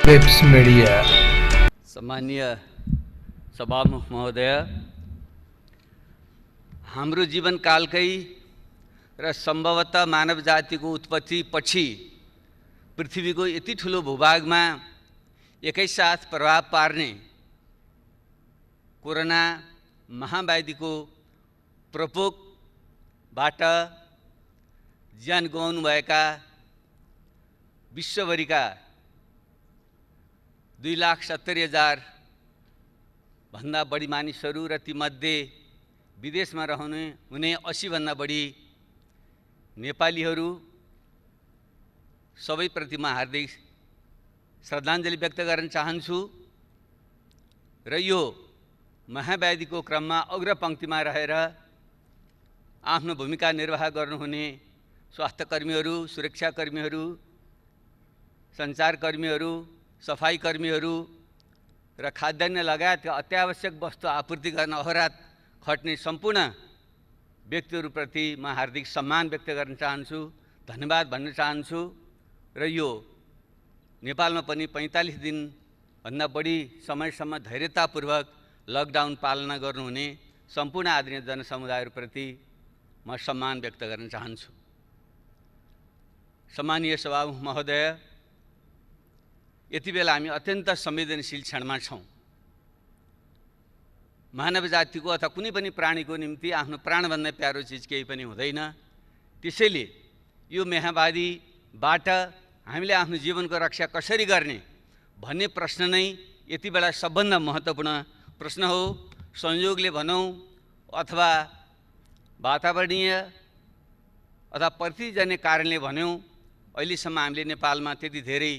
Clips media. सम्मानीय सभामुख महोदय, हाम्रो जीवनकालकै र सम्भवतः मानव जातिको उत्पत्ति पछि पृथ्वीको यति ठुलो भूभागमा एकैसाथ प्रभाव पार्ने कोरोना महाव्याधिको प्रकोपबाट ज्यान गुमाउनुभएका विश्वभरिका 2,70,000 भन्दा बढी मानिसहरू र तीमध्ये विदेशमा हुने 80 भन्दा बढी नेपालीहरू सबैप्रति म हार्दिक श्रद्धाञ्जली व्यक्त गर्न चाहन्छु र यो महाव्याधिको क्रममा अग्रपङ्क्तिमा रहेर आफ्नो भूमिका निर्वाह गर्नुहुने स्वास्थ्यकर्मीहरू, सुरक्षाकर्मीहरू, सञ्चारकर्मीहरू, सफाईकर्मीहरू र खाद्यान्न लगायतका अत्यावश्यक वस्तु आपूर्ति गर्न अहोरात खट्ने सम्पूर्ण व्यक्तिहरूप्रति म हार्दिक सम्मान व्यक्त गर्न चाहन्छु, धन्यवाद भन्न चाहन्छु र यो नेपालमा पनि 45 दिनभन्दा बढी समयसम्म धैर्यतापूर्वक लकडाउन पालना गर्नुहुने सम्पूर्ण आदरणीय जनसमुदायहरूप्रति म सम्मान व्यक्त गर्न चाहन्छु। सम्मानीय सभामुख महोदय, यति बेला हामी अत्यन्त संवेदनशील क्षणमा छौँ। मानव जातिको अथवा कुनै पनि प्राणीको निम्ति आफ्नो प्राणभन्दा प्यारो चिज केही पनि हुँदैन। त्यसैले यो महामारीबाट हामीले आफ्नो जीवनको रक्षा कसरी गर्ने भन्ने प्रश्न नै यति बेला सबभन्दा महत्त्वपूर्ण प्रश्न हो। संयोगले भनौँ अथवा वातावरणीय अथवा प्रतिजन्य कारणले भन्यौँ, अहिलेसम्म हामीले नेपालमा त्यति धेरै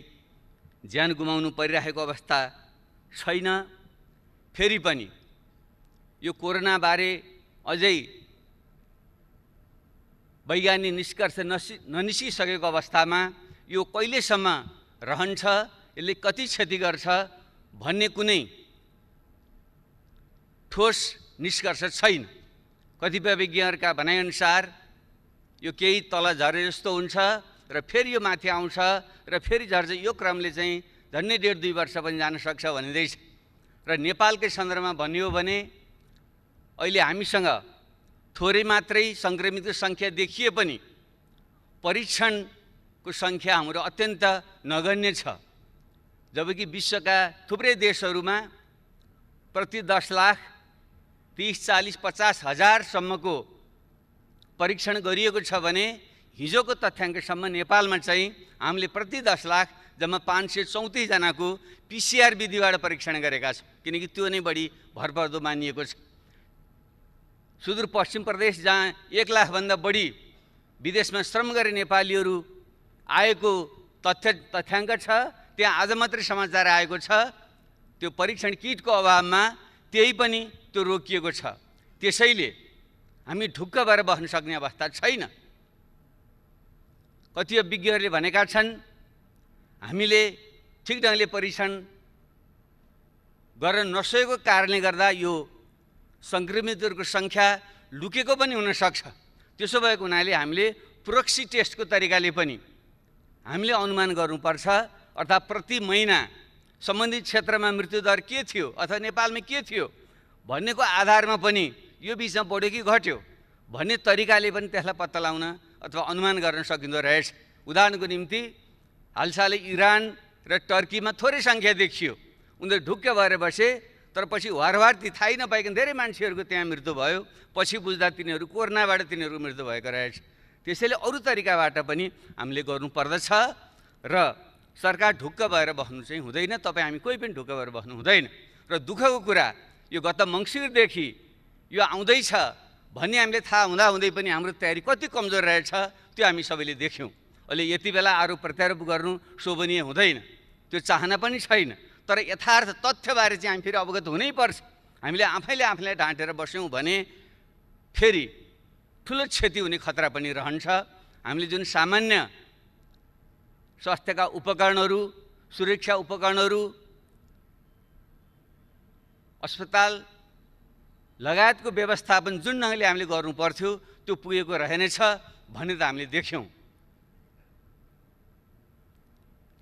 ज्यान गुमाउनु परिरहेको अवस्था छैन। फेरि पनि यो कोरोनाबारे अझै वैज्ञानिक निष्कर्ष ननिस्किसकेको अवस्थामा यो कहिलेसम्म रहन्छ, यसले कति क्षति गर्छ भन्ने कुनै ठोस निष्कर्ष छैन। कतिपय विज्ञहरूका भनाइअनुसार यो केही तल झरे जस्तो हुन्छ र फेरि यो माथि आउँछ र फेरि झर्छ। यो क्रमले चाहिँ झन्डै 1.5-2 वर्ष पनि जान सक्छ भनिँदैछ। र नेपालकै सन्दर्भमा भनियो भने अहिले हामीसँग थोरै मात्रै सङ्क्रमितको सङ्ख्या देखिए पनि परीक्षणको सङ्ख्या हाम्रो अत्यन्त नगण्य छ। जबकि विश्वका थुप्रै देशहरूमा प्रति 10 लाख 30, 40, 50 हजारसम्मको परीक्षण गरिएको छ भने हिजोको तथ्याङ्कसम्म नेपालमा चाहिँ हामीले प्रति 10 लाख जम्मा 534 जनाको PCR विधिबाट परीक्षण गरेका छौँ, किनकि त्यो नै बढी भरपर्दो मानिएको छ। सुदूरपश्चिम प्रदेश जहाँ 1 लाखभन्दा बढी विदेशमा श्रम गरे नेपालीहरू आएको तथ्याङ्क छ, त्यहाँ आज मात्रै समाचार आएको छ त्यो परीक्षण किटको अभावमा त्यही पनि त्यो रोकिएको छ। त्यसैले हामी ढुक्क भएर बस्न सक्ने अवस्था छैन। कतिपय विज्ञहरूले भनेका छन् हामीले ठिक ढङ्गले परीक्षण गर्न नसकेको कारणले गर्दा यो सङ्क्रमितहरूको सङ्ख्या लुकेको पनि हुनसक्छ। त्यसो भएको हुनाले हामीले प्रोक्सी टेस्टको तरिकाले पनि हामीले अनुमान गर्नुपर्छ। अर्थात् प्रति महिना सम्बन्धित क्षेत्रमा मृत्युदर के थियो अथवा नेपालमा के थियो भन्नेको आधारमा पनि यो बिचमा बढ्यो कि घट्यो भन्ने तरिकाले पनि त्यसलाई पत्ता लगाउन अथवा अनुमान गर्न सकिँदो रहेछ। उदाहरणको निम्ति हालसालै इरान र टर्कीमा थोरै सङ्ख्या देखियो, उनीहरू ढुक्क भएर बसे, तर पछि वारवार ती थाहै नपाइकन धेरै मान्छेहरूको त्यहाँ मृत्यु भयो। पछि बुझ्दा तिनीहरू कोरोनाबाट तिनीहरूको मृत्यु भएको रहेछ। त्यसैले अरू तरिकाबाट पनि हामीले गर्नुपर्दछ र सरकार ढुक्क भएर बस्नु चाहिँ हुँदैन। तपाईँ हामी कोही पनि ढुक्क भएर बस्नु हुँदैन। र दुःखको कुरा यो गत मङ्सिरदेखि यो आउँदैछ भन्ने हामीले थाहा हुँदाहुँदै पनि हाम्रो तयारी कति कमजोर रहेछ त्यो हामी सबैले देख्यौँ। अहिले यति बेला आरोप प्रत्यारोप गर्नु शोभनीय हुँदैन, त्यो चाहना पनि छैन। तर यथार्थ तथ्यबारे चाहिँ हामी फेरि अवगत हुनैपर्छ। हामीले आफैले ढाँटेर बस्यौँ भने फेरि ठुलो क्षति हुने खतरा पनि रहन्छ। हामीले जुन सामान्य स्वास्थ्यका उपकरणहरू, सुरक्षा उपकरणहरू, अस्पताल लगायतको व्यवस्थापन जुन ढङ्गले हामीले गर्नु पर्थ्यो त्यो पुगेको रहेनछ भन्ने त हामीले देख्यौँ।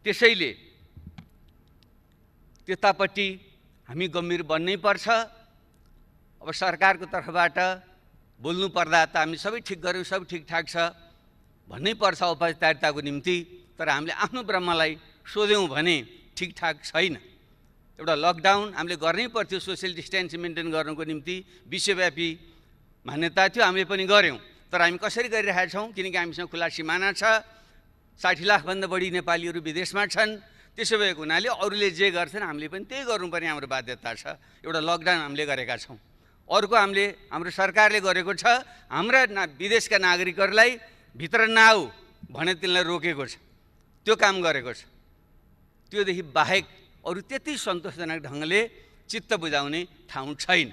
त्यसैले त्यतापट्टि हामी गम्भीर बन्नै पर्छ। अब सरकारको तर्फबाट बोल्नु पर्दा त हामी सबै ठिक गऱ्यौँ, सब ठिकठाक छ भन्नै पर्छ औपचारिकताको निम्ति। तर हामीले आफ्नो ब्रह्मलाई सोध्यौँ भने ठिकठाक छैन। एउटा लकडाउन हामीले गर्नै पर्थ्यो सोसियल डिस्टेन्स मेन्टेन गर्नको निम्ति, विश्वव्यापी मान्यता थियो, हामीले पनि गऱ्यौँ। तर हामी कसरी गरिरहेका छौँ? किनकि हामीसँग खुला सिमाना छ, 60 लाखभन्दा बढी नेपालीहरू विदेशमा छन्। त्यसो भएको हुनाले अरूले जे गर्छन् हामीले पनि त्यही गर्नुपर्ने हाम्रो बाध्यता छ। एउटा लकडाउन हामीले गरेका छौँ। अर्को हाम्रो सरकारले गरेको छ, हाम्रा विदेशका नागरिकहरूलाई भित्र नआऊ भने तिनलाई रोकेको छ, त्यो काम गरेको छ। त्योदेखि बाहेक अरू त्यति सन्तोषजनक ढङ्गले चित्त बुझाउने ठाउँ छैन।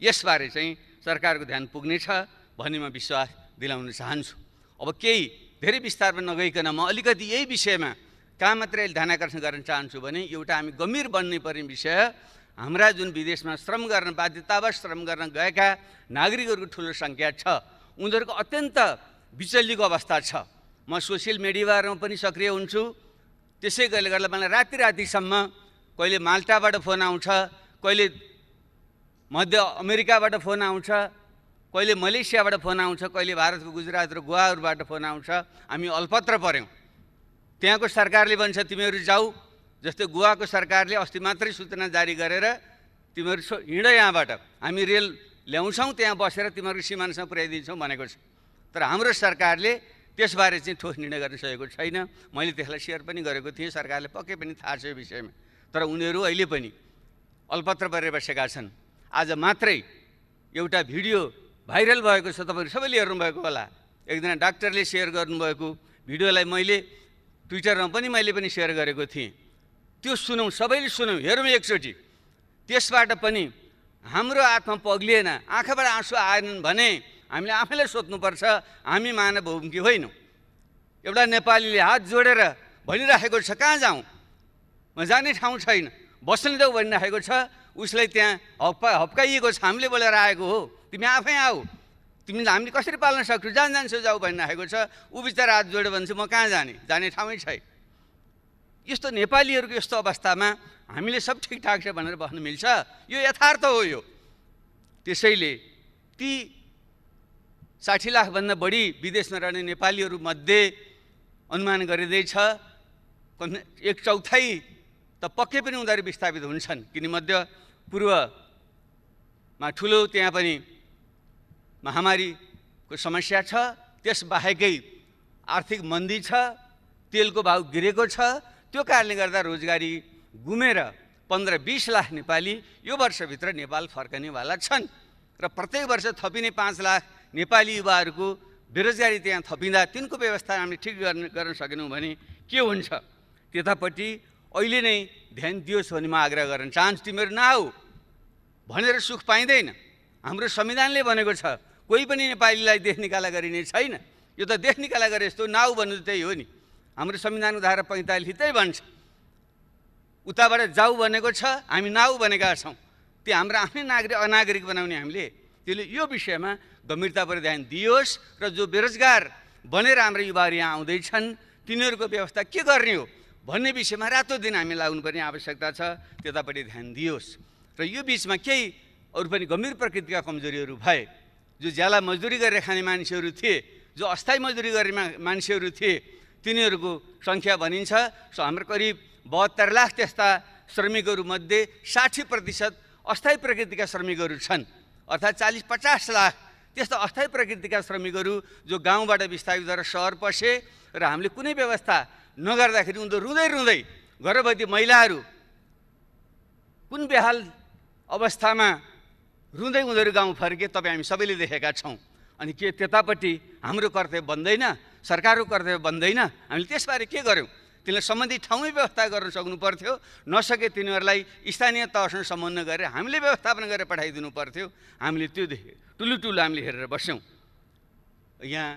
यसबारे चाहिँ सरकारको ध्यान पुग्नेछ भन्ने म विश्वास दिलाउन चाहन्छु। अब केही धेरै विस्तारमा नगइकन म अलिकति यही विषयमा कहाँ मात्रै ध्यान आकर्षण गर्न चाहन्छु भने एउटा हामी गम्भीर बन्नै पर्ने विषय, हाम्रा जुन विदेशमा श्रम गर्न बाध्यतावश श्रम गर्न गएका नागरिकहरूको ठुलो सङ्ख्या छ, उनीहरूको अत्यन्त विचलितको अवस्था छ। म सोसियल मिडियामा पनि सक्रिय हुन्छु। त्यसै गर्दा मलाई रातिसम्म कहिले माल्टाबाट फोन आउँछ, कहिले मध्य अमेरिकाबाट फोन आउँछ, कहिले मलेसियाबाट फोन आउँछ, कहिले भारतको गुजरात र गोवाहरूबाट फोन आउँछ। हामी अल्पत्र पऱ्यौँ। त्यहाँको सरकारले भन्छ तिमीहरू जाऊ, जस्तै गोवाको सरकारले अस्ति मात्रै सूचना जारी गरेर तिमीहरू हिँड यहाँबाट, हामी रेल ल्याउँछौँ, त्यहाँ बसेर तिमीहरूको सिमानासँग पुर्याइदिन्छौँ भनेको छ। तर हाम्रो सरकारले त्यसबारे चाहिँ ठोस निर्णय गर्न सकेको छैन। मैले त्यसलाई सेयर पनि गरेको थिएँ, सरकारले पक्कै पनि थाहा छ यो विषयमा। तर उनीहरू अहिले पनि अल्पत्र परेर बसेका छन्। आज मात्रै एउटा भिडियो भाइरल भएको छ, तपाईँहरू सबैले हेर्नुभएको होला। एकजना डाक्टरले सेयर गर्नुभएको भिडियोलाई मैले ट्विटरमा पनि सेयर गरेको थिएँ। त्यो सुनौँ, सबैले सुनौँ, हेरौँ एकचोटि। त्यसबाट पनि हाम्रो आत्मा पग्लिएन, आँखाबाट आँसु आएनन् भने हामीले आफैलाई सोध्नुपर्छ, हामी मानवभूमि होइनौँ। एउटा नेपालीले हात जोडेर भनिराखेको छ कहाँ जाउँ, म जाने ठाउँ छैन, बस्न देऊ भनिराखेको छ। उसलाई त्यहाँ हप्काइएको छ, हामीले बोलेर आएको हो, तिमी आफै आऊ, तिमीलाई हामीले कसरी पाल्न सक्छौ, जान्छौ जाऊ भनिराखेको छ। ऊ बिचरा हात जोड्यो भने चाहिँ म कहाँ जाने ठाउँै छैन। यस्तो नेपालीहरूको यस्तो अवस्थामा हामीले सब ठिकठाक छ भनेर भन्न मिल्छ? यो यथार्थ हो। यो त्यसैले ती 60 लाखभन्दा बढी विदेशमा रहने नेपालीहरूमध्ये अनुमान गरिँदैछ 1/4 त पक्कै पनि उनीहरू विस्थापित हुन्छन्। किन मध्य पूर्वमा ठुलो त्यहाँ पनि महामारीको समस्या छ, त्यसबाहेकै आर्थिक मन्दी छ, तेलको भाउ गिरेको छ। त्यो कारणले गर्दा रोजगारी गुमेर 15-20 लाख नेपाली यो वर्षभित्र नेपाल फर्कनेवाला छन्। र प्रत्येक वर्ष थपिने 5 लाख नेपाली युवाहरूको बेरोजगारी त्यहाँ थपिँदा तिनको व्यवस्था हामीले ठिक गर्न सकेनौँ भने के हुन्छ? त्यतापट्टि अहिले नै ध्यान दियोस् भन्ने म आग्रह गर्न चाहन्छु। तिमीहरू नआऊ भनेर सुख पाइँदैन। हाम्रो संविधानले भनेको छ कोही पनि नेपालीलाई देश निकाला गरिने छैन। यो त देश निकाला गरे जस्तो, नआऊ भन्नु त्यही हो नि। हाम्रो संविधानको धारा 45 त्यही भन्छ, उताबाट जाऊ भनेको छ, हामी नआऊ भनेका छौँ। त्यो हाम्रो आफ्नै अनागरिक बनाउने हामीले। त्यसले यो विषयमा गम्भीरतापूर्वक ध्यान दियोस् र जो बेरोजगार बनेर हाम्रो युवाहरू यहाँ आउँदैछन् तिनीहरूको व्यवस्था के गर्ने हो भन्ने विषयमा रातो दिन हामी लाग्नुपर्ने आवश्यकता छ। त्यतापट्टि ध्यान दियोस्। र यो बिचमा केही अरू पनि गम्भीर प्रकृतिका कमजोरीहरू भए। जो ज्याला मजदुरी गरेर खाने मान्छेहरू थिए, जो अस्थायी मजदुरी गर्ने मान्छेहरू थिए, तिनीहरूको सङ्ख्या भनिन्छ हाम्रो करिब 72 लाख त्यस्ता श्रमिकहरूमध्ये 60% अस्थायी प्रकृतिका श्रमिकहरू छन्। अर्थात् 40-50 लाख त्यस्ता अस्थायी प्रकृतिका श्रमिकहरू जो गाउँबाट विस्थापित भएर सहर पसे र हामीले कुनै व्यवस्था नगर्दाखेरि उनीहरू रुँदै गर्भवती महिलाहरू कुन बेहाल अवस्थामा रुँदै उनीहरू गाउँ फर्के तपाईँ हामी सबैले देखेका छौँ। अनि के त्यतापट्टि हाम्रो कर्तव्य बन्दैन? सरकारको कर्तव्य बन्दैन? हामीले त्यसबारे के गर्यौँ? तिनीलाई सम्बन्धित ठाउँमै व्यवस्था गर्न सक्नु पर्थ्यो। नसके तिनीहरूलाई स्थानीय तहसँग समन्वय गरेर हामीले व्यवस्थापन गरेर पठाइदिनु पर्थ्यो। हामीले त्यो देख्यौँ, ठुलो हामीले हेरेर बस्यौँ। यहाँ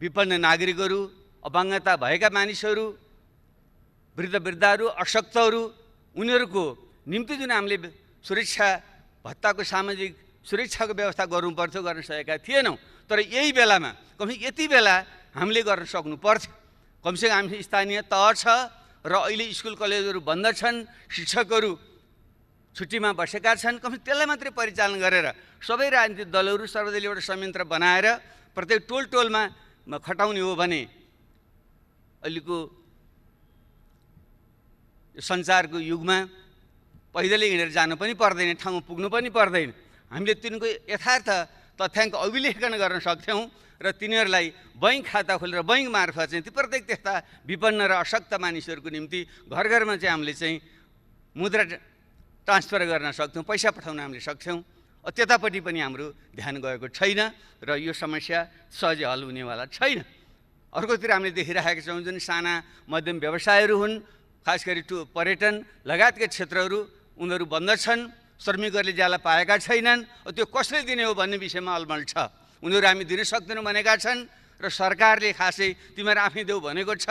विपन्न नागरिकहरू, अपाङ्गता भएका मानिसहरू, वृद्धहरू, अशक्तहरू, उनीहरूको निम्ति जुन हामीले सुरक्षा भत्ताको सामाजिक सुरक्षाको व्यवस्था गर्नुपर्थ्यो, गर्न सकेका थिएनौँ। तर यही बेलामा यति बेला हामीले गर्न सक्नु पर्थ्यो। कमसेकम हामी स्थानीय तह छ र अहिले स्कुल कलेजहरू बन्द छन्, शिक्षकहरू छुट्टीमा बसेका छन्। कम त्यसलाई मात्रै परिचालन गरेर सबै राजनीतिक दलहरू सर्वदलीय एउटा संयन्त्र बनाएर प्रत्येक टोलमा खटाउने हो भने अहिलेको सञ्चारको युगमा पैदलै हिँडेर जानु पनि पर्दैन, ठाउँमा पुग्नु पनि पर्दैन। हामीले तिनको यथार्थ तथ्याङ्क अभिलेखन गर्न सक्थ्यौँ र तिनीहरूलाई बैङ्क खाता खोलेर बैङ्क मार्फत चाहिँ ती प्रत्येक त्यस्ता विपन्न र अशक्त मानिसहरूको निम्ति घर घरमा चाहिँ हामीले चाहिँ मुद्रा ट्रान्सफर गर्न सक्थ्यौँ, पैसा पठाउन हामीले सक्थ्यौँ। त्यतापट्टि पनि हाम्रो ध्यान गएको छैन र यो समस्या सहजै हल हुनेवाला छैन। अर्कोतिर हामीले देखिरहेका छौँ जुन साना मध्यम व्यवसायहरू हुन्, खास गरी पर्यटन लगायतका क्षेत्रहरू उनीहरू बन्द छन्, श्रमिकहरूले ज्याला पाएका छैनन्। त्यो कसले दिने हो भन्ने विषयमा अलमल छ। उनीहरू हामी दिन सक्दैनौँ भनेका छन् र सरकारले खासै तिमीहरू आफै देऊ भनेको छ।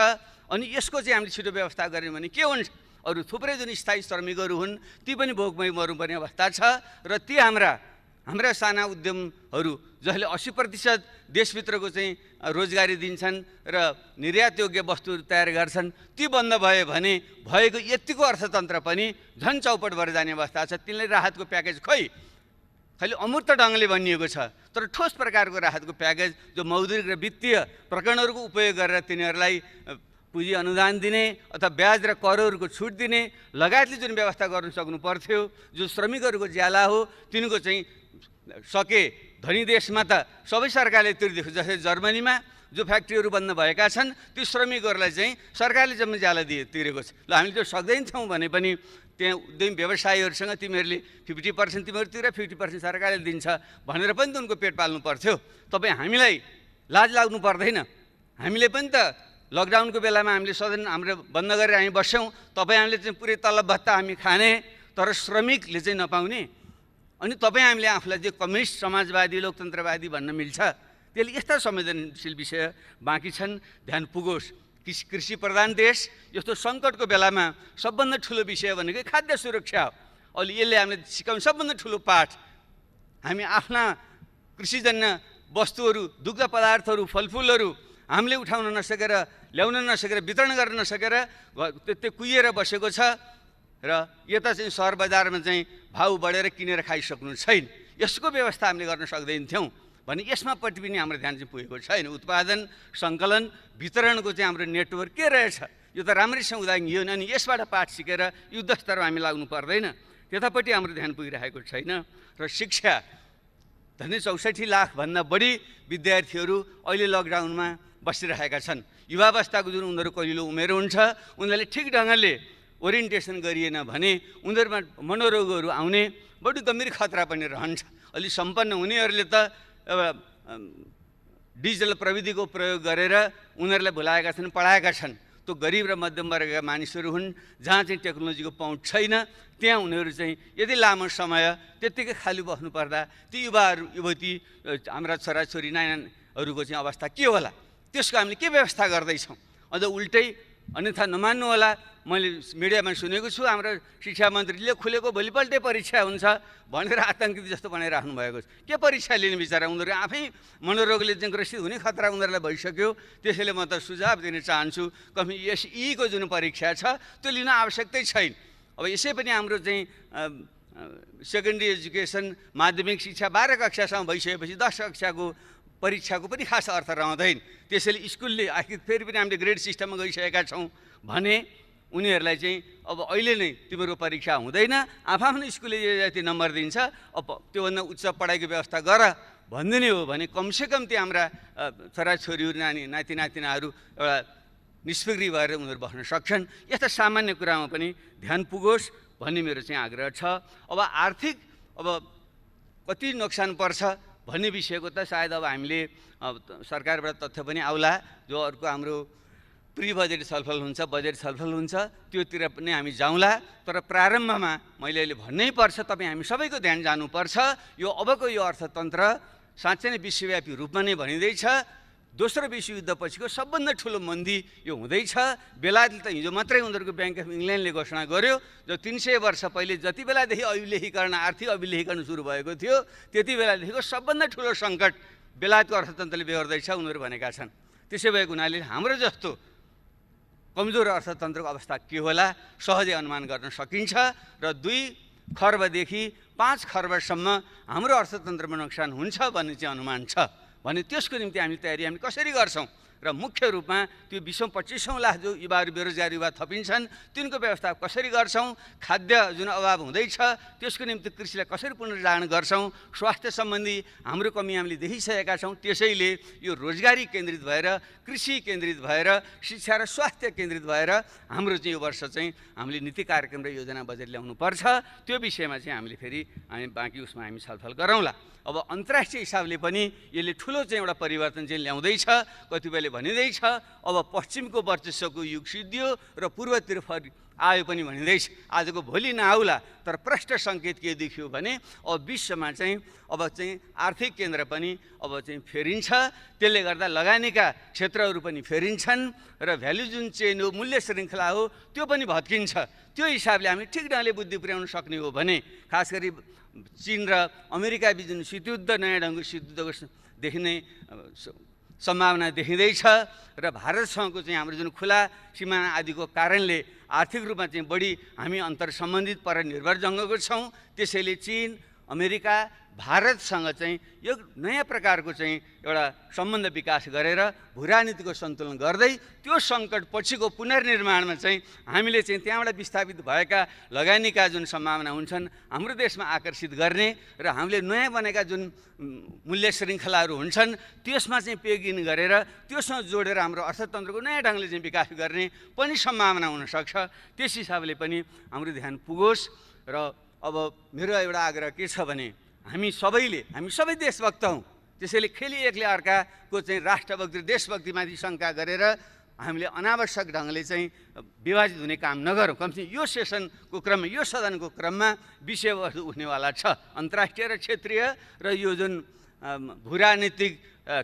अनि यसको चाहिँ हामीले छिटो व्यवस्था गऱ्यौँ भने के हुन्छ, अरू थुप्रै जुन स्थायी श्रमिकहरू हुन् ती पनि भोकमै मर्नुपर्ने अवस्था छ। र ती हाम्रा साना उद्यमहरू जसले 80% देशभित्रको चाहिँ रोजगारी दिन्छन् र निर्यातयोग्य वस्तुहरू तयार गर्छन्, ती बन्द भयो भने भएको यतिको अर्थतन्त्र पनि झन् चौपट भएर जाने अवस्था छ। तिनलाई राहतको प्याकेज खै खालि अमूर्त ढङ्गले भनिएको छ, तर ठोस प्रकारको राहतको प्याकेज जो मौद्रिक र वित्तीय प्रकरणहरूको उपयोग गरेर तिनीहरूलाई पुँजी अनुदान दिने अथवा ब्याज र करहरूको छुट दिने लगायतले जुन व्यवस्था गर्नु सक्नु पर्थ्यो, जो श्रमिकहरूको ज्याला हो तिनको चाहिँ सके धनी देशमा त सबै सरकारले तिर्दिएको, जस्तै जर्मनीमा जो फ्याक्ट्रीहरू बन्द भएका छन् ती श्रमिकहरूलाई चाहिँ सरकारले जम्मै ज्याला तिरेको छ। ल हामीले त्यो सक्दैनथ्यौँ भने पनि त्यहाँ उद्यमी व्यवसायीहरूसँग तिमीहरूले 50% तिमीहरू तिर 50% सरकारले दिन्छ भनेर पनि त उनको पेट पाल्नु पर्थ्यो। तपाईँ हामीलाई लाज लाग्नु पर्दैन। हामीले पनि त लकडाउनको बेलामा हामीले सदन हाम्रो बन्द गरेर हामी बस्यौँ, तपाईँ हामीले चाहिँ पुरै तलब भत्ता हामी खाने, तर श्रमिकले चाहिँ नपाउने। अनि तपाईँ हामीले आफूलाई चाहिँ कम्युनिस्ट समाजवादी लोकतन्त्रवादी भन्न मिल्छ। त्यसले यस्ता संवेदनशील विषय बाँकी छन्, ध्यान पुगोस्। कृषि प्रधान देश यस्तो सङ्कटको बेलामा सबभन्दा ठुलो विषय भनेको खाद्य सुरक्षा हो। अहिले यसले हामीले सिकाउने सबभन्दा ठुलो पाठ, हामी आफ्ना कृषिजन्य वस्तुहरू, दुग्ध पदार्थहरू, फलफुलहरू हामीले उठाउन नसकेर, ल्याउन नसकेर, वितरण गर्न नसकेर त्यो कुहिएर बसेको छ र यता चाहिँ सहर बजारमा चाहिँ भाउ बढेर किनेर खाइसक्नु छैन। यसको व्यवस्था हामीले गर्न सक्दैनथ्यौँ भने यसमापट्टि पनि हाम्रो ध्यान चाहिँ पुगेको छैन। उत्पादन, सङ्कलन, वितरणको चाहिँ हाम्रो नेटवर्क के रहेछ यो त राम्रैसँग उदाहरण अनि यसबाट पाठ सिकेर युद्ध स्तरमा हामी लाग्नु पर्दैन, त्यतापट्टि हाम्रो ध्यान पुगिरहेको छैन। र शिक्षा, झन्डै 64 लाखभन्दा बढी विद्यार्थीहरू अहिले लकडाउनमा बसिरहेका छन्। युवावस्थाको जुन उनीहरू कलिलो उमेर हुन्छ, उनीहरूले ठिक ढङ्गले ओरिएन्टेसन गरिएन भने उनीहरूमा मनोरोगहरू आउने बढी गम्भीर खतरा पनि रहन्छ। अलि सम्पन्न हुनेहरूले त डिजिटल प्रविधिको प्रयोग गरेर उनीहरूलाई भुलाएका छन्, पढाएका छन्। त्यो गरिब र मध्यम वर्गका मानिसहरू हुन् जहाँ चाहिँ टेक्नोलोजीको पहुँच छैन, त्यहाँ उनीहरू चाहिँ यदि लामो समय त्यत्तिकै खाली बस्नु पर्दा ती युवाहरू युवती हाम्रा छोराछोरी नानीहरूको चाहिँ अवस्था के होला, त्यसको हामीले के व्यवस्था गर्दैछौँ। अझ उल्टै अन्यथा नमान्नु होला, मैले मिडियामा सुनेको छु हाम्रो शिक्षा मन्त्रीले खुलेको भोलिपल्टै परीक्षा हुन्छ भनेर आतङ्कित जस्तो बनाइराख्नु भएको छ। के परीक्षा लिने बिचरा, उनीहरू आफै मनोरोगले चाहिँ ग्रसित हुने खतरा उनीहरूलाई भइसक्यो। त्यसैले म त सुझाव दिन चाहन्छु, कमी SEको जुन परीक्षा छ त्यो लिन आवश्यकतै छैन। अब यसै पनि हाम्रो चाहिँ सेकेन्डरी एजुकेसन माध्यमिक शिक्षा 12 कक्षासम्म भइसकेपछि 10 कक्षाको परीक्षाको पनि खास अर्थ रहँदैन। त्यसैले स्कुलले आखिर फेरि पनि हामीले ग्रेड सिस्टममा गइसकेका छौँ भने उनीहरूलाई चाहिँ अब अहिले नै तिम्रो परीक्षा हुँदैन, आफ्नो स्कुलले जति नम्बर दिन्छ अब त्योभन्दा उच्च पढाइको व्यवस्था गर भनिदिने हो भने कमसेकम त्यो हाम्रा छोराछोरीहरू नाति नातिनाहरू एउटा निष्फिक्री भएर उनीहरू बस्न सक्छन्। यस्ता सामान्य कुरामा पनि ध्यान पुगोस् भन्ने मेरो चाहिँ आग्रह छ। अब आर्थिक अब कति नोक्सान पर्छ भन्ने विषयको त सायद अब हामीले सरकारबाट तथ्य पनि आउला, जो अर्को हाम्रो प्री बजेट छलफल हुन्छ, बजेट छलफल हुन्छ, त्योतिर पनि हामी जाउँला। तर प्रारम्भमा मैले अहिले भन्नै पर्छ, तपाईँ हामी सबैको ध्यान जानुपर्छ। यो अबको यो अर्थतन्त्र साँच्चै नै विश्वव्यापी रूपमा नै भनिँदैछ। दोस्रो विश्वयुद्धपछिको सबभन्दा ठुलो मन्दी यो हुँदैछ। बेलायतले त हिजो मात्रै उनीहरूको ब्याङ्क अफ इङ्ल्यान्डले घोषणा गर्यो, जो 300 वर्ष पहिले जति बेलादेखि अभिलेखीकरण, आर्थिक अभिलेखीकरण सुरु भएको थियो त्यति बेलादेखिको सबभन्दा ठुलो सङ्कट बेलायतको अर्थतन्त्रले बेहोर्दैछ उनीहरू भनेका छन्। त्यसै भएको हुनाले हाम्रो जस्तो कमजोर अर्थतन्त्रको अवस्था के होला सहजै अनुमान गर्न सकिन्छ र 2 खर्बदेखि 5 खर्बसम्म हाम्रो अर्थतन्त्रमा नोक्सान हुन्छ भन्ने चाहिँ अनुमान छ भने त्यसको निम्ति हामी तयारी कसरी गर्छौँ र मुख्य रूपमा त्यो 20-25 लाख जो युवाहरू बेरोजगार युवा थपिन्छन् तिनको व्यवस्था कसरी गर्छौँ खाद्य जुन अभाव हुँदैछ त्यसको निम्ति कृषिलाई कसरी पुनर्जागरण गर्छौँ स्वास्थ्य सम्बन्धी हाम्रो कमी हामीले देखिसकेका छौँ त्यसैले यो रोजगारी केन्द्रित भएर कृषि केन्द्रित भएर शिक्षा र स्वास्थ्य केन्द्रित भएर हाम्रो चाहिँ यो वर्ष चाहिँ हामीले नीति कार्यक्रम र योजना बजेट ल्याउनु पर्छ त्यो विषयमा चाहिँ हामीले फेरि बाँकी उसमा हामी छलफल गरौँला अब अन्तर्राष्ट्रिय हिसाबले पनि यसले ठुलो चाहिँ एउटा परिवर्तन चाहिँ ल्याउँदैछ कतिपयले भनिँदैछ अब पश्चिमको वर्चस्वको युग सिद्धियो र पूर्वतिर आयो पनि भनिँदैछ आजको भोलि नआउला तर प्रष्ट सङ्केत के देखियो भने अब विश्वमा चाहिँ अब चाहिँ आर्थिक केन्द्र पनि अब चाहिँ फेरिन्छ त्यसले गर्दा लगानीका क्षेत्रहरू पनि फेरिन्छन् र भ्यालु जुन चेन हो मूल्य श्रृङ्खला हो त्यो पनि भत्किन्छ त्यो हिसाबले हामी ठिक ढङ्गले बुद्धि पुर्याउन सक्ने हो भने खास गरी चीन र अमेरिका बीच जुन शीतयुद्ध नयाँ ढङ्गको शीतयुद्धको देखिने सम्भावना देखिँदैछ र भारतसँगको चाहिँ हाम्रो जुन खुला सिमाना आदिको कारणले आर्थिक रूपमा चाहिँ बढी हामी अन्तर सम्बन्धित पर निर्भर जङ्गको छौँ त्यसैले चीन अमेरिका भारतसँग चाहिँ यो नयाँ प्रकारको चाहिँ एउटा सम्बन्ध विकास गरेर भूराजनीतिको सन्तुलन गर्दै त्यो सङ्कट पछिको पुनर्निर्माणमा चाहिँ हामीले चाहिँ त्यहाँबाट विस्थापित भएका लगानीका जुन सम्भावना हुन्छन् हाम्रो देशमा आकर्षित गर्ने र हामीले नयाँ बनेका जुन मूल्य श्रृङ्खलाहरू हुन्छन् त्यसमा चाहिँ पेगिन गरेर त्योसँग जोडेर हाम्रो अर्थतन्त्रको नयाँ ढङ्गले चाहिँ विकास गर्ने पनि सम्भावना हुनसक्छ त्यस हिसाबले पनि हाम्रो ध्यान पुगोस् र अब मेरो एउटा आग्रह के छ भने हामी सबै देशभक्त हौँ त्यसैले खेली एकले अर्काको चाहिँ राष्ट्रभक्ति देशभक्तिमाथि शङ्का गरेर हामीले अनावश्यक ढङ्गले चाहिँ विभाजित हुने काम नगरौँ कमसेकम यो सेसनको क्रममा यो सदनको क्रममा विषयवस्तु उठ्नेवाला छ अन्तर्राष्ट्रिय र क्षेत्रीय र यो जुन भूराजनीतिक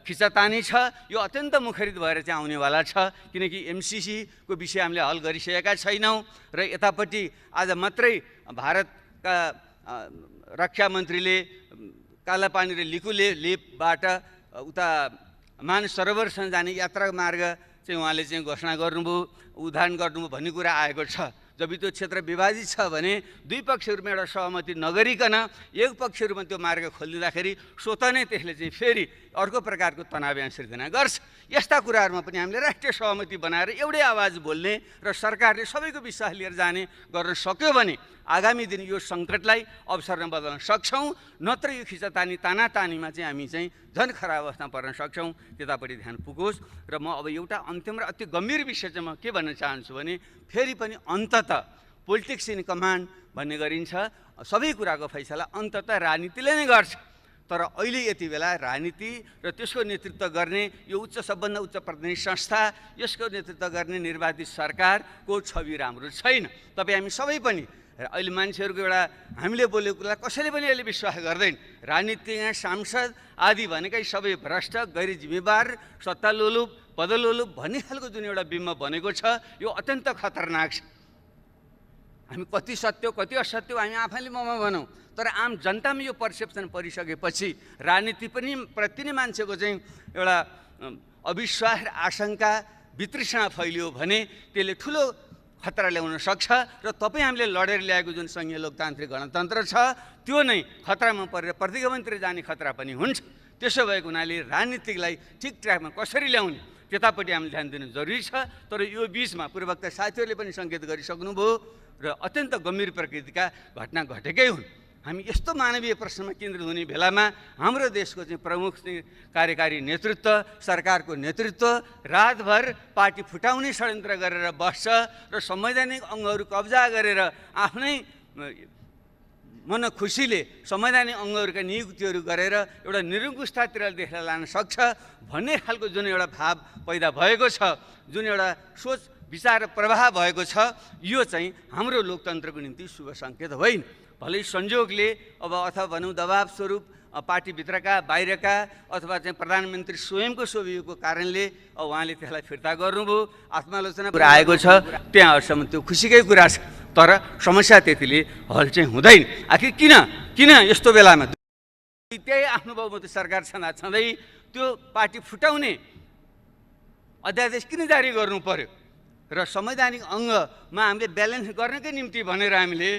खिचातानी छ यो अत्यन्त मुखरित भएर चाहिँ आउनेवाला छ किनकि एमसिसीको विषय हामीले हल गरिसकेका छैनौँ र यतापट्टि आज मात्रै भारतका रक्षा मन्त्रीले कालापानी र लेपबाट उता मानस सरोवरसँग जाने यात्रा मार्ग चाहिँ उहाँले चाहिँ घोषणा गर्नुभयो उद्घाटन गर्नुभयो भन्ने कुरा आएको छ जब त्यो क्षेत्र विभाजित छ भने दुई पक्षहरूमा एउटा सहमति नगरिकन एक पक्षहरूमा त्यो मार्ग खोलिदिँदाखेरि स्वतः नै त्यसले चाहिँ फेरि अर्को प्रकारको तनाव यहाँ सिर्जना गर्छ यस्ता कुराहरूमा पनि हामीले राष्ट्रिय सहमति बनाएर एउटै आवाज बोल्ने र सरकारले सबैको विश्वास लिएर जाने गर्न सक्यो भने आगामी दिन यो सङ्कटलाई अवसरमा बदल्न सक्छौँ नत्र यो खिचातानी तानातानीमा चाहिँ हामी चाहिँ झन् खराब अवस्थामा पर्न सक्छौँ त्यतापट्टि ध्यान पुगोस् र म अब एउटा अन्तिम र अति गम्भीर विषय चाहिँ म के भन्न चाहन्छु भने फेरि पनि अन्ततः पोलिटिक्स इन कमान्ड भन्ने गरिन्छ सबै कुराको फैसला अन्ततः राजनीतिले नै गर्छ तर अहिले यति बेला राजनीति र त्यसको नेतृत्व गर्ने यो सबभन्दा उच्च प्रतिनिधि संस्था यसको नेतृत्व गर्ने निर्वाचित सरकारको छवि राम्रो छैन तपाईँ हामी सबै पनि अहिले मान्छेहरूको एउटा हामीले बोलेको कुरा कसैले पनि अहिले विश्वास गर्दैन राजनीतिक सांसद आदि भनेकै सबै भ्रष्ट गैर जिम्मेवार सत्तालोलुप पदलोलुप भन्ने खालको जुन एउटा बिम्ब बनेको छ यो अत्यन्त खतरनाक छ हामी कति सत्य कति असत्य हामी आफैले ममा भनौँ तर आम जनतामा यो पर्सेप्सन परिसकेपछि राजनीति पनि प्रति नै मान्छेको चाहिँ एउटा अविश्वास र आशंका वितृष्णा फैलियो भने त्यसले ठुलो खतरा ल्याउन सक्छ र तपाईँ हामीले लडेर ल्याएको जुन सङ्घीय लोकतान्त्रिक गणतन्त्र छ त्यो नै खतरामा परेर प्रतिगमनतिर जाने खतरा पनि हुन्छ त्यसो भएको हुनाले राजनीतिकलाई ठिक ट्र्याकमा कसरी ल्याउने त्यतापट्टि हामीले ध्यान दिनु जरुरी छ तर यो बिचमा पूर्ववक्ता साथीहरूले पनि सङ्केत गरिसक्नुभयो र अत्यन्त गम्भीर प्रकृतिका घटना घटेकै हुन् हामी यस्तो मानवीय प्रश्नमा केन्द्रित हुने बेलामा हाम्रो देशको चाहिँ प्रमुख कार्यकारी नेतृत्व सरकारको नेतृत्व रातभर पार्टी फुटाउने षड्यन्त्र गरेर बस्छ र संवैधानिक अङ्गहरू कब्जा गरेर आफ्नै मन खुसीले संवैधानिक अङ्गहरूका नियुक्तिहरू गरेर एउटा निरङ्कुशतातिर देखेर लान सक्छ भन्ने खालको जुन एउटा भाव पैदा भएको छ जुन एउटा सोच विचार प्रवाह भएको छ यो चाहिँ हाम्रो लोकतन्त्रको निम्ति शुभ सङ्केत होइन भलै संयोगले अब अथवा भनौँ दबाब स्वरूप पार्टीभित्रका बाहिरका अथवा चाहिँ प्रधानमन्त्री स्वयंको स्वभावको कारणले उहाँले त्यसलाई फिर्ता गर्नुभयो आत्मालोचना कुरा आएको छ त्यहाँहरूसम्म त्यो खुसीकै कुरा छ तर समस्या त्यतिले हल चाहिँ हुँदैन आखिर किन यस्तो बेलामा त्यही आफ्नो बहुमत सरकार छँदै त्यो पार्टी फुटाउने अध्यादेश किन जारी गर्नु पर्यो र संवैधानिक अङ्गमा हामीले ब्यालेन्स गर्नकै निम्ति भनेर हामीले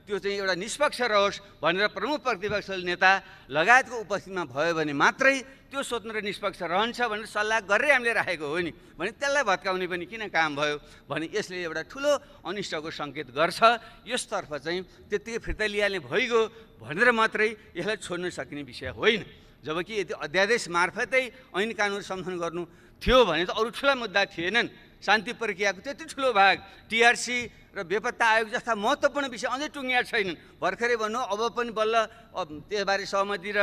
त्यो चाहिँ एउटा निष्पक्ष रहोस् भनेर प्रमुख प्रतिपक्ष नेता लगायतको उपस्थितिमा भयो भने मात्रै त्यो स्वतन्त्र निष्पक्ष रहन्छ भनेर सल्लाह गरेर हामीले राखेको हो नि। भने त्यसलाई भत्काउने पनि किन काम भयो भने यसले एउटा ठुलो अनिष्टको सङ्केत गर्छ। यसतर्फ चाहिँ त्यत्तिकै फिर्ता लिइहाल्ने भइगयो भनेर मात्रै यसलाई छोड्न सकिने विषय होइन। जबकि यदि अध्यादेश मार्फतै ऐन कानुन सम्झन गर्नु थियो भने त अरू ठुला मुद्दा थिएनन्। शान्ति प्रक्रियाको त्यति ठुलो भाग टिआरसी र बेपत्ता आयोग जस्ता महत्त्वपूर्ण विषय अझै टुङ्गिया छैनन्। भर्खरै भन्नु अब पनि बल्ल त्यसबारे सहमति र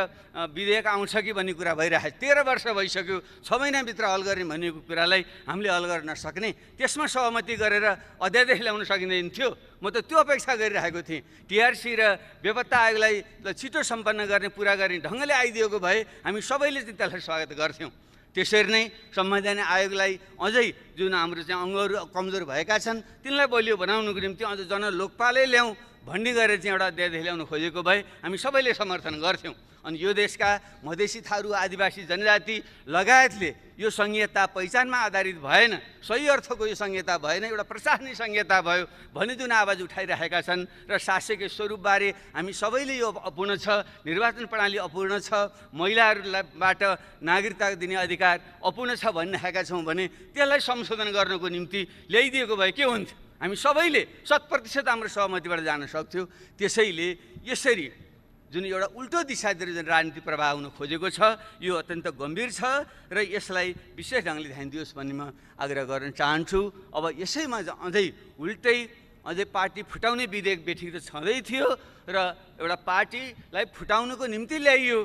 विधेयक आउँछ कि भन्ने कुरा भइरहेको 13 वर्ष भइसक्यो। 6 महिनाभित्र हल गर्ने भनेको कुरालाई हामीले हल गर्न नसक्ने, त्यसमा सहमति गरेर अध्यादेश ल्याउन सकिँदैन थियो। म त त्यो अपेक्षा गरिरहेको थिएँ। टिआरसी र बेपत्ता आयोगलाई छिटो सम्पन्न गर्ने पुरा गर्ने ढङ्गले आइदिएको भए हामी सबैले चाहिँ त्यसलाई स्वागत गर्थ्यौँ। त्यसरी नै संवैधानिक आयोगलाई अझै जुन हाम्रो चाहिँ अङ्गहरू कमजोर भएका छन् तिनलाई बलियो बनाउनुको निम्ति अझ जनलोकपालै ल्याउँ भन्ने गरेर चाहिँ एउटा अध्यादेश ल्याउन खोजेको भए हामी सबैले समर्थन गर्थ्यौँ। अनि यो देशका मधेसी, थारू, आदिवासी जनजाति लगायतले यो संहिता पहिचानमा आधारित भएन, सही अर्थको यो संहिता भएन, एउटा प्रशासनिक संहिता भयो भन्ने जुन आवाज उठाइरहेका छन् र शासकीय स्वरूपबारे हामी सबैले यो अपूर्ण छ, निर्वाचन प्रणाली अपूर्ण छ, महिलाहरूबाट नागरिकता दिने अधिकार अपूर्ण छ भनिरहेका छौँ भने त्यसलाई संशोधन गर्नको निम्ति ल्याइदिएको भए के हुन्थ्यो? हामी सबैले 100% हाम्रो सहमतिबाट जान सक्थ्यौँ। त्यसैले यसरी जुन एउटा उल्टो दिशातिर जुन राजनीति प्रभाव हुन खोजेको छ यो अत्यन्त गम्भीर छ र यसलाई विशेष ढङ्गले ध्यान दियोस् भन्ने म आग्रह गर्न चाहन्छु। अब यसैमा अझै अझै पार्टी फुटाउने विधेयक बेठी त छँदै थियो र एउटा पार्टीलाई फुटाउनको निम्ति ल्याइयो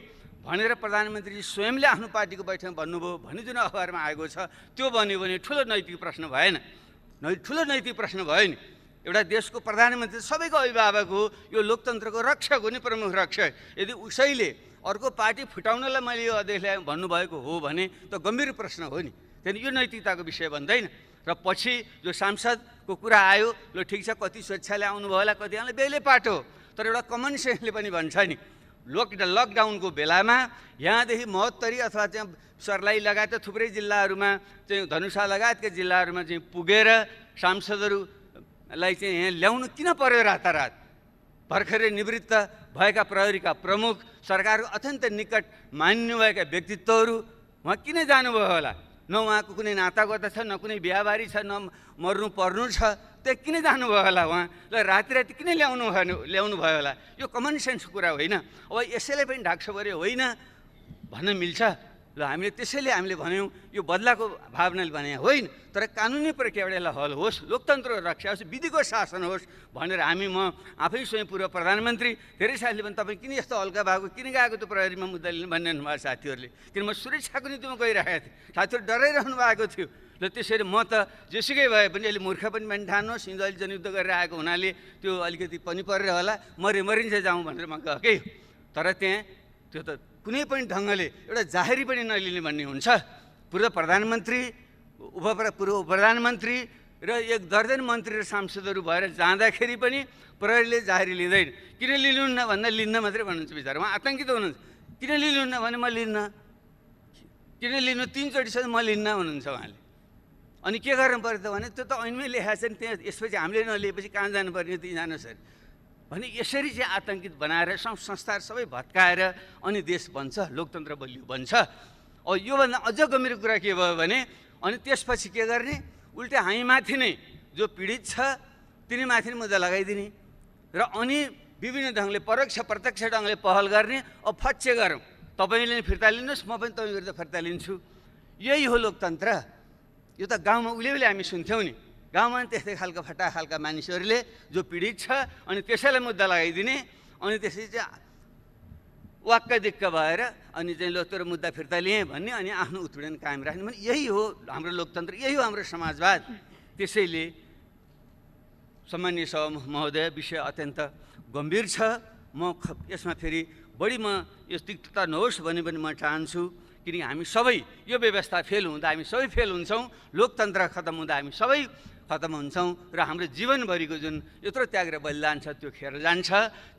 भनेर प्रधानमन्त्रीजी स्वयंले आफ्नो पार्टीको बैठकमा भन्नुभयो भन्ने जुन अखबारमा आएको छ त्यो बन्यो भने ठुलो नैतिक प्रश्न भएन, ठुलो नैतिक प्रश्न भयो नि। एउटा देशको प्रधानमन्त्री सबैको अभिभावक हो, यो लोकतन्त्रको रक्षक हो नि, प्रमुख रक्षक। यदि उसैले अर्को पार्टी फुटाउनलाई मैले यो अध्यक्ष ल्याएँ भन्नुभएको हो भने त गम्भीर प्रश्न हो नि। त्यहाँदेखि यो नैतिकताको विषय भन्दैन। र पछि जो सांसदको कुरा आयो, ल ठिक छ, कति स्वेच्छाले आउनुभयो होला, कति आउनु बेग्लै पाटो, तर एउटा कमन सेन्सले पनि भन्छ नि लकडाउनको बेलामा यहाँदेखि महोत्तरी अथवा चाहिँ सर्लाही लगायत थुप्रै जिल्लाहरूमा चाहिँ धनुषा लगायतका जिल्लाहरूमा चाहिँ पुगेर सांसदहरूलाई चाहिँ यहाँ ल्याउनु किन पर्यो? रातारात भर्खरै निवृत्त भएका प्रहरीका प्रमुख, सरकारको अत्यन्त निकट मान्नुभएका व्यक्तित्वहरू उहाँ किन जानुभयो होला? न उहाँको कुनै नातागोता छ, न कुनै बिहाबारी छ, न मर्नु पर्नु छ, त्यो किन जानुभयो होला? उहाँ ल राति किन ल्याउनु भयो होला? यो कमन सेन्स कुरा होइन। अब यसैले पनि ढाकछोपरे होइन भन्न मिल्छ। ल त्यसैले हामीले भन्यौँ यो बदलाको भावनाले भने होइन, तर कानुनी प्रक्रियाबाट यसलाई हल होस्, लोकतन्त्रको रक्षा होस्, विधिको शासन होस् भनेर म आफै स्वयं पूर्व प्रधानमन्त्री धेरै साथीले पनि तपाईँ किन यस्तो हल्का भएको, किन गएको त्यो प्रहरीमा मुद्दा लिनु भनिरहनु भएको साथीहरूले, किन म सुरक्षाको निम्तिमा गइरहेको थिएँ, साथीहरू डराइरहनु भएको थियो। र त्यसरी म त जेसुकै भए पनि अहिले मूर्ख पनि ठान्नुहोस्, हिजो अहिले जनयुद्ध गरेर आएको हुनाले त्यो अलिकति पनि परेर होला, मरिन्छ जाउँ भनेर म गएकै हो। तर त्यहाँ त्यो त कुनै पनि ढङ्गले एउटा जाहेरी पनि नलिने भन्ने हुन्छ। पूर्व प्रधानमन्त्री, पूर्व प्रधानमन्त्री र 1 दर्जन मन्त्री र सांसदहरू भएर जाँदाखेरि पनि प्रहरीले जाहेरी लिँदैन। किन लिनुहुन्न भन्दा लिन्न मात्रै भन्नुहुन्छ बिचरा, उहाँ आतङ्कित हुनुहुन्छ। किन लिनुहुन्न भने म लिन्न, किन लिनु 3 चोटिसम्म म लिन्न भन्नुहुन्छ उहाँले। अनि के गर्नु पर्यो त भने त्यो त ऐनमै लेखाएको छ नि, त्यहाँ यसपछि हामीले नलिएपछि कहाँ जानुपर्ने त्यहीँ जानुहोस् अरे भने यसरी चाहिँ आतङ्कित बनाएर संस्थाहरू सबै भत्काएर अनि देश बन्छ, लोकतन्त्र बलियो बन्छ। अब योभन्दा अझ गम्भीर कुरा के भयो भने अनि त्यसपछि के गर्ने? उल्टै हामीमाथि नै जो पीडित छ तिनीमाथि नै मुद्दा लगाइदिने र अनि विभिन्न ढङ्गले परोक्ष प्रत्यक्ष ढङ्गले पहल गर्ने। अब फच्चे गरौँ, तपाईँले फिर्ता लिनुहोस्, म पनि तपाईँ विरुद्ध फिर्ता लिन्छु। यही हो लोकतन्त्र। यो त गाउँमा उहिले हामी सुन्थ्यौँ नि, गाउँमा त्यस्तै खालको फटा खालका मानिसहरूले जो पीडित छ अनि त्यसैलाई मुद्दा लगाइदिने, अनि त्यसै चाहिँ वाक्क दिक्क भएर अनि चाहिँ लो तेरो मुद्दा फिर्ता लिएँ भन्ने, अनि आफ्नो उत्पीडन कायम राख्ने भने यही हो हाम्रो लोकतन्त्र, यही हो हाम्रो समाजवाद। त्यसैले सम्माननीय सभा महोदय, विषय अत्यन्त गम्भीर छ। म यसमा फेरि बढी यो तिक्तता नहोस् भन्ने पनि म चाहन्छु, किनकि हामी सबै यो व्यवस्था फेल हुँदा हामी सबै फेल हुन्छौँ, लोकतन्त्र खतम हुँदा हामी सबै खतम हुन्छौँ र हाम्रो जीवनभरिको जुन यत्रो त्याग र बलिदान छ त्यो खेर जान्छ।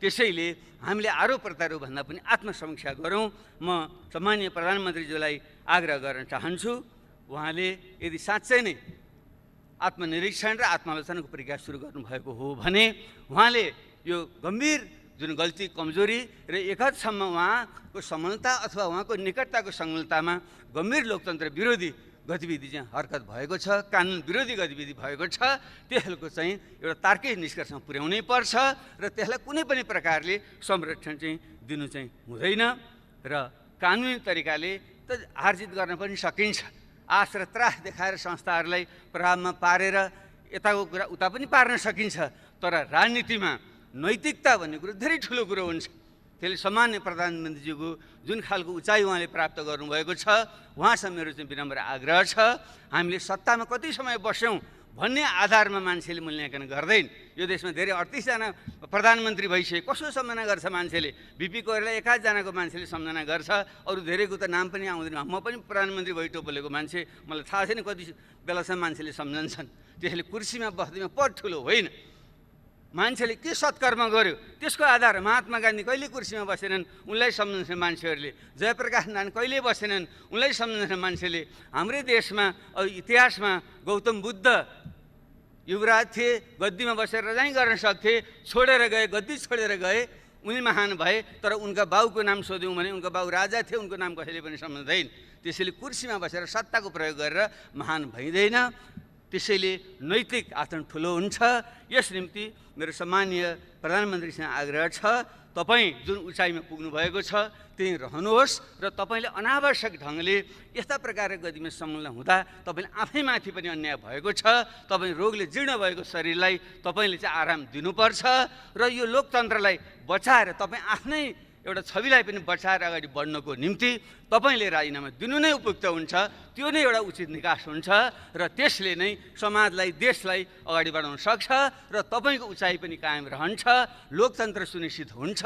त्यसैले हामीले आरोप प्रत्यारोपभन्दा पनि आत्मसमीक्षा गरौँ। म सम्माननीय प्रधानमन्त्रीज्यूलाई आग्रह गर्न चाहन्छु, उहाँले यदि साँच्चै नै आत्मनिरीक्षण र आत्मालोचनाको प्रक्रिया सुरु गर्नुभएको हो भने उहाँले यो गम्भीर जुन गल्ती कमजोरी र एकहदसम्म उहाँको समलता अथवा उहाँको निकटताको समलतामा गम्भीर लोकतन्त्र विरोधी गतिविधि चाहिँ हरकत भएको छ, कानुन विरोधी गतिविधि भएको छ, त्यसको चाहिँ एउटा तार्किक निष्कर्षमा पुर्याउनै पर्छ र त्यसलाई कुनै पनि प्रकारले संरक्षण चाहिँ दिनु चाहिँ हुँदैन र कानुनी तरिकाले त हारजित गर्न पनि सकिन्छ। आश र त्रास देखाएर संस्थाहरूलाई प्रभावमा पारेर यताको कुरा उता पनि पार्न सकिन्छ, तर राजनीतिमा नैतिकता भन्ने कुरो धेरै ठुलो कुरो हुन्छ। त्यसले सामान्य प्रधानमन्त्रीजीको जुन खालको उचाइ उहाँले प्राप्त गर्नुभएको छ, उहाँसँग मेरो चाहिँ विनम्र आग्रह छ, हामीले सत्तामा कति समय बस्यौँ भन्ने आधारमा मान्छेले मूल्याङ्कन गर्दैन। यो देशमा धेरै 38 जना प्रधानमन्त्री भइसके कसो सम्झना गर्छ मान्छेले? बिपी कोइराला 1 जनाको मान्छेले सम्झना गर्छ, अरू धेरैको त नाम पनि आउँदैन। म पनि प्रधानमन्त्री भइ टोपलेको मान्छे, मलाई थाहा छैन कति बेलासम्म मान्छेले सम्झन्छन्। त्यसले कुर्सीमा बस्दैमा पद ठुलो होइन, मान्छेले के सत्कर्म गर्यो त्यसको आधार। महात्मा गान्धी कहिले कुर्सीमा बसेनन्, उनलाई सम्झन्छन् मान्छेहरूले। जयप्रकाश नारायण कहिले बसेनन्, उनलाई सम्झन्छन् मान्छेले। हाम्रै देशमा इतिहासमा गौतम बुद्ध युवराज थिए, गद्दीमा बसेर रजाइ गर्न सक्थे, छोडेर गए, गद्दी छोडेर गए, उनी महान भए। तर उनका बाउको नाम सोध्यौँ भने उनका बाउ राजा थिए, उनको नाम कसैले पनि सम्झँदैन। त्यसैले कुर्सीमा बसेर सत्ताको प्रयोग गरेर महान भइँदैन। त्यसैले नैतिक आचरण ठुलो हुन्छ। यस निम्ति मेरो सम्मानीय प्रधानमन्त्रीसँग आग्रह छ, तपाईँ जुन उचाइमा पुग्नुभएको छ त्यहीँ रहनुहोस् र तपाईँले अनावश्यक ढङ्गले यस्ता प्रकारको गतिमा संलग्न हुँदा तपाईँले आफैमाथि पनि अन्याय भएको छ। तपाईँ रोगले जीर्ण भएको शरीरलाई तपाईँले चाहिँ आराम दिनुपर्छ र यो लोकतन्त्रलाई बचाएर तपाईँ आफ्नै एउटा छविलाई पनि बचाएर अगाडि बढ्नको निम्ति तपाईँले राजीनामा दिनु नै उपयुक्त हुन्छ। त्यो नै एउटा उचित निकास हुन्छ र त्यसले नै समाजलाई, देशलाई अगाडि बढाउन सक्छ र तपाईँको उचाइ पनि कायम रहन्छ, लोकतन्त्र सुनिश्चित हुन्छ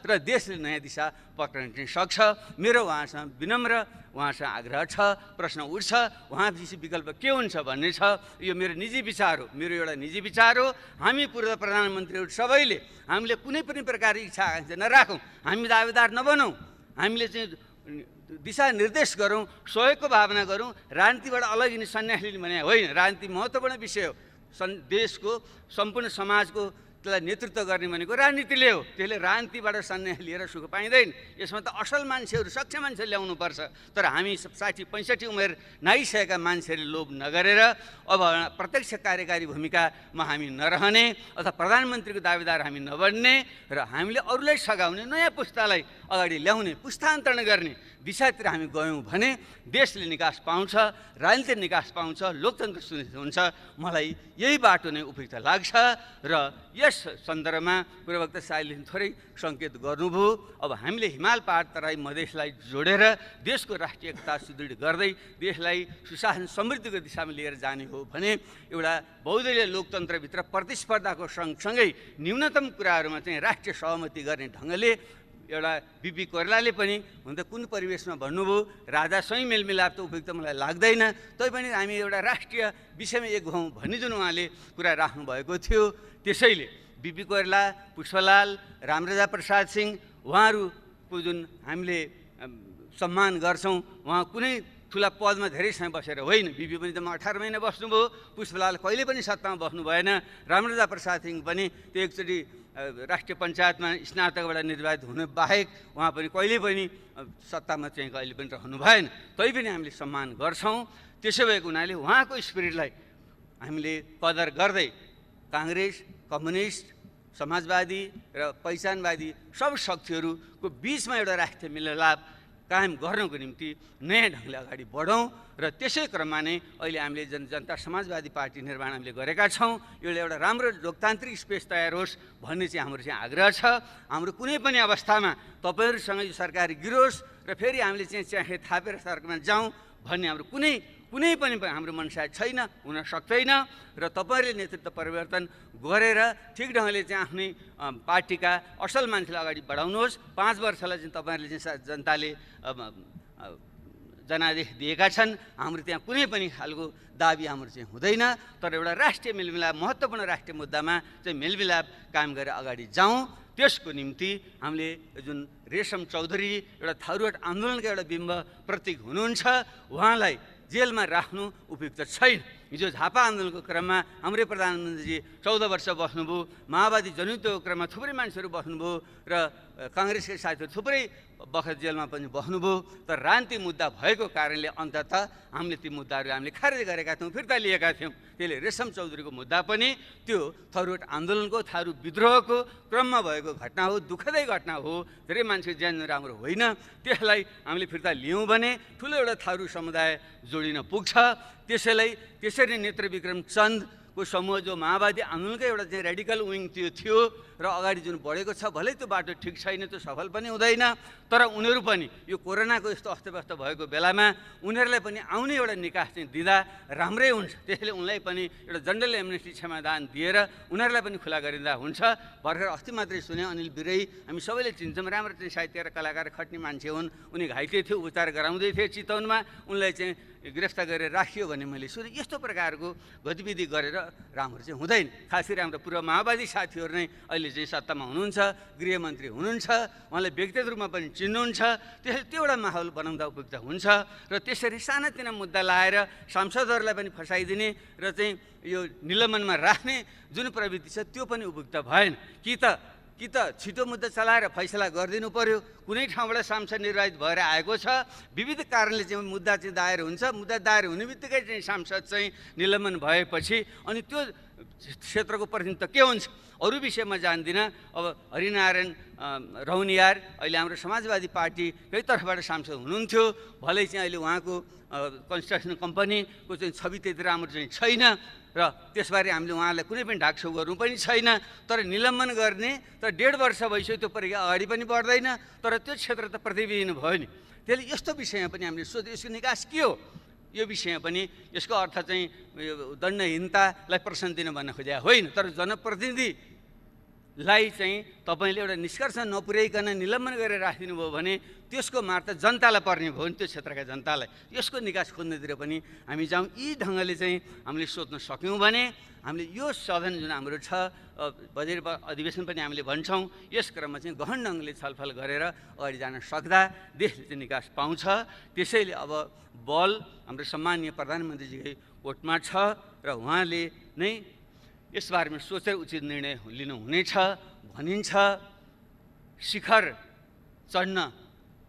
र देशले नयाँ दिशा पक्रिन चाहिँ सक्छ। मेरो उहाँसँग विनम्र उहाँसँग आग्रह छ, प्रश्न उठ्छ, उहाँपछि विकल्प के हुन्छ भन्ने छ। यो मेरो निजी विचार हो, मेरो एउटा निजी विचार हो। हामी पूर्व प्रधानमन्त्रीहरू सबैले हामीले कुनै पनि प्रकारको इच्छा आकाङ्क्षा नराखौँ, हामी दावेदार नबनौँ, हामीले चाहिँ दिशानिर्देश गरौँ, सहयोगको भावना गरौँ। राजनीतिबाट अलग हिँड्ने सन्यास लिने भने होइन, राजनीति महत्त्वपूर्ण विषय हो। देशको सम्पूर्ण समाजको त्यसलाई नेतृत्व गर्ने भनेको राजनीतिले हो। त्यसले राजनीतिबाट सन्यास लिएर सुख पाइँदैन। यसमा त असल मान्छेहरू, सक्षम मान्छे ल्याउनुपर्छ। तर हामी 60-65 उमेर नाइसकेका मान्छेहरूले लोभ नगरेर अब प्रत्यक्ष कार्यकारी भूमिकामा हामी नरहने अथवा प्रधानमन्त्रीको दावेदार हामी नबन्ने र हामीले अरूलाई सघाउने, नयाँ पुस्तालाई अगाडि ल्याउने, पुस्तान्तरण गर्ने दिशातिर हामी गयौँ भने देशले निकास पाउँछ, राजनीतिक निकास पाउँछ, लोकतन्त्र सुनिश्चित हुन्छ। मलाई यही बाटो नै उपयुक्त लाग्छ र यस सन्दर्भमा पूर्ववक्ता साहिलले थोरै सङ्केत गर्नुभयो। अब हामीले हिमाल पहाड तराई मधेसलाई जोडेर देशको राष्ट्रिय एकता सुदृढ गर्दै देशलाई सुशासन समृद्धिको दिशामा लिएर जाने हो भने एउटा बहुदलीय लोकतन्त्रभित्र प्रतिस्पर्धाको सँगसँगै न्यूनतम कुराहरूमा चाहिँ राष्ट्रिय सहमति गर्ने ढङ्गले एउटा बिपी कोइरालाले पनि हुन त कुन परिवेशमा भन्नुभयो, राजासँगै मेलमिलाप त उपयुक्त मलाई लाग्दैन, तैपनि हामी एउटा राष्ट्रिय विषयमा एक हौँ भन्ने जुन उहाँले कुरा राख्नुभएको थियो। त्यसैले बिपी कोइराला, पुष्पलाल, रामराजा प्रसाद सिंह उहाँहरूको जुन हामीले सम्मान गर्छौँ, उहाँ कुनै ठुला पदमा धेरै समय बसेर होइन। बिपी पनि त 18 महिना बस्नुभयो, पुष्पलाल कहिले पनि सत्तामा बस्नु भएन, रामराजा प्रसाद सिंह पनि त्यो एकचोटि राष्ट्रिय पञ्चायतमा स्नातकबाट निर्वाचित हुनु बाहेक उहाँ पनि कहिले पनि सत्तामा चाहिँ कहिले पनि रहनु भएन। तैपनि हामीले सम्मान गर्छौँ। त्यसो भएको हुनाले उहाँको स्पिरिटलाई हामीले कदर गर्दै काङ्ग्रेस, कम्युनिस्ट, समाजवादी र पहिचानवादी सब शक्तिहरूको बिचमा एउटा राष्ट्रिय मिलनलाप कायम गर्नको निम्ति नयाँ ढङ्गले अगाडि बढौँ र त्यसै क्रममा नै अहिले हामीले जनता समाजवादी पार्टी निर्माण हामीले गरेका छौँ। यो एउटा राम्रो लोकतान्त्रिक स्पेस तयार होस् भन्ने चाहिँ हाम्रो चाहिँ आग्रह छ। हाम्रो कुनै पनि अवस्थामा तपाईँहरूसँग यो सरकार गिरोस् र फेरि हामीले चाहिँ चाहे थापेर सरकारमा जाउँ भन्ने हाम्रो कुनै पनि हाम्रो मनसाय छैन, हुन सक्दैन। र तपाईँहरूले नेतृत्व परिवर्तन गरेर ठिक ढङ्गले चाहिँ आफ्नै पार्टीका असल मान्छेलाई अगाडि बढाउनुहोस्। 5 वर्षलाई चाहिँ तपाईँहरूले चाहिँ जनताले जनादेश दिएका छन्। हाम्रो त्यहाँ कुनै पनि खालको दाबी हाम्रो चाहिँ हुँदैन, तर एउटा राष्ट्रिय मेलमिलाप, महत्त्वपूर्ण राष्ट्रिय मुद्दामा चाहिँ मेलमिलाप कायम गरेर अगाडि जाउँ। त्यसको निम्ति हामीले जुन रेशम चौधरी एउटा थारूहट आन्दोलनका एउटा बिम्ब प्रतीक हुनुहुन्छ, उहाँलाई जेलमा राख्नु उपयुक्त छैन। हिजो झापा आन्दोलनको क्रममा हाम्रै प्रधानमन्त्रीजी 14 वर्ष बस्नुभयो, माओवादी जनयुद्धको क्रममा थुप्रै मान्छेहरू बस्नुभयो र काङ्ग्रेसका साथीहरू थुप्रै बखत जेलमा पनि बस्नुभयो। तर राजनीतिक मुद्दा भएको कारणले अन्ततः हामीले ती मुद्दाहरू हामीले खारेज गरेका थियौँ, फिर्ता लिएका थियौँ। त्यसले रेशम चौधरीको मुद्दा पनि त्यो थरुट आन्दोलनको थारू विद्रोहको क्रममा भएको घटना हो, दुःखदै घटना हो, धेरै मान्छे ज्यान राम्रो होइन। त्यसलाई हामीले फिर्ता लियौँ भने ठुलो एउटा थारू समुदाय जोडिन पुग्छ। त्यसरी नेत्रविक्रम चन्दको समूह जो माओवादी आन्दोलनकै एउटा चाहिँ रेडिकल विङ त्यो थियो र अगाडि जुन बढेको छ, भलै त्यो बाटो ठिक छैन, त्यो सफल पनि हुँदैन, तर उनीहरू पनि यो कोरोनाको यस्तो अस्तव्यस्त भएको बेलामा उनीहरूलाई पनि आउने एउटा निकास चाहिँ दिँदा राम्रै हुन्छ। त्यसैले उनलाई पनि एउटा जनरल एमनेस्टी क्षमादान दिएर उनीहरूलाई पनि खुला गरिँदा हुन्छ। भर्खर अस्ति मात्रै सुने अनिल बिरै, हामी सबैले चिन्छौँ, राम्रो चाहिँ साहित्य र कलाकार खट्ने मान्छे हुन्, उनी घाइते थियो, उपचार गराउँदै थिए चितवनमा, उनलाई चाहिँ गिरफ्तार गरेर राखियो भने मैले सुने। यस्तो प्रकारको गतिविधि गरेर राम्रो चाहिँ हुँदैन। खास गरी हाम्रो पूर्व माओवादी साथीहरू नै अहिले चाहिँ सत्तामा हुनुहुन्छ, गृहमन्त्री हुनुहुन्छ, उहाँलाई व्यक्तिगत रूपमा पनि चिन्नुहुन्छ। त्यसैले त्यो एउटा माहौल बनाउँदा उपयुक्त हुन्छ र त्यसरी सानातिना मुद्दा लाएर सांसदहरूलाई पनि फसाइदिने र चाहिँ यो निलम्बनमा राख्ने जुन प्रवृत्ति छ त्यो पनि उपयुक्त भएन। कि त छिटो मुद्दा चलाएर फैसला गरिदिनु पर्यो। कुनै ठाउँबाट सांसद निर्वाचित भएर आएको छ, विविध कारणले चाहिँ मुद्दा चाहिँ दायर हुन्छ, मुद्दा दायर हुने बित्तिकै चाहिँ सांसद चाहिँ निलम्बन भएपछि अनि त्यो क्षेत्रको प्रतिनिधित्व के हुन्छ अरू विषयमा जान्दिनँ। अब हरिनारायण रौनियार अहिले हाम्रो समाजवादी पार्टीकै तर्फबाट सांसद हुनुहुन्थ्यो, भलै चाहिँ अहिले उहाँको कन्स्ट्रक्सन कम्पनीको चाहिँ छवि त्यति राम्रो चाहिँ छैन र त्यसबारे हामीले उहाँलाई कुनै पनि ढाकछोप गर्नु पनि छैन। तर निलम्बन गर्ने तर 1.5 वर्ष भइसक्यो, त्यो प्रक्रिया अगाडि पनि बढ्दैन, तर त्यो क्षेत्र त प्रतिविहीन भयो नि। त्यसले यस्तो विषयमा पनि हामीले सोध्यो यसको निकास के हो, यो विषयमा पनि यसको अर्थ चाहिँ दण्डहीनतालाई प्रोत्साहन दिन भन्न खोजेको होइन, तर जनप्रतिनिधिलाई चाहिँ तपाईँले एउटा निष्कर्ष नपुर्याइकन निलम्बन गरेर राखिदिनु भयो भने त्यसको मार त जनतालाई पर्ने भयो नि, त्यो क्षेत्रका जनतालाई। यसको निकास खोज्नेतिर पनि हामी जाउँ। यी ढङ्गले चाहिँ हामीले सोध्न सक्यौँ भने हामीले यो सदन जुन हाम्रो छ बजेट अधिवेशन पनि हामीले भन्छौँ, यस क्रममा चाहिँ गहन ढङ्गले छलफल गरेर अगाडि जान सक्दा देशले चाहिँ निकास पाउँछ। त्यसैले अब बल हाम्रो सम्मानीय प्रधानमन्त्रीजीकै कोर्टमा छ र उहाँले नै यसबारेमा सोचेर उचित निर्णय लिनुहुनेछ भनिन्छ। शिखर चढ्न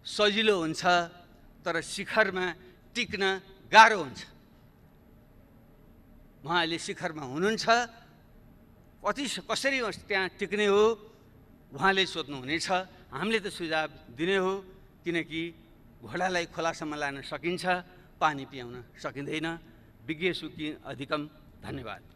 सजिलो हुन्छ तर शिखरमा टिक्न गाह्रो हुन्छ। उहाँले शिखरमा हुनुहुन्छ, कसरी त्यहाँ टिक्ने हो उहाँले सोध्नुहुनेछ। हामीले त सुझाव दिने हो, किनकि घोडालाई खोलासम्म लान सकिन्छ, पानी पियाउन सकिँदैन। विज्ञ सुखी अधिकम। धन्यवाद।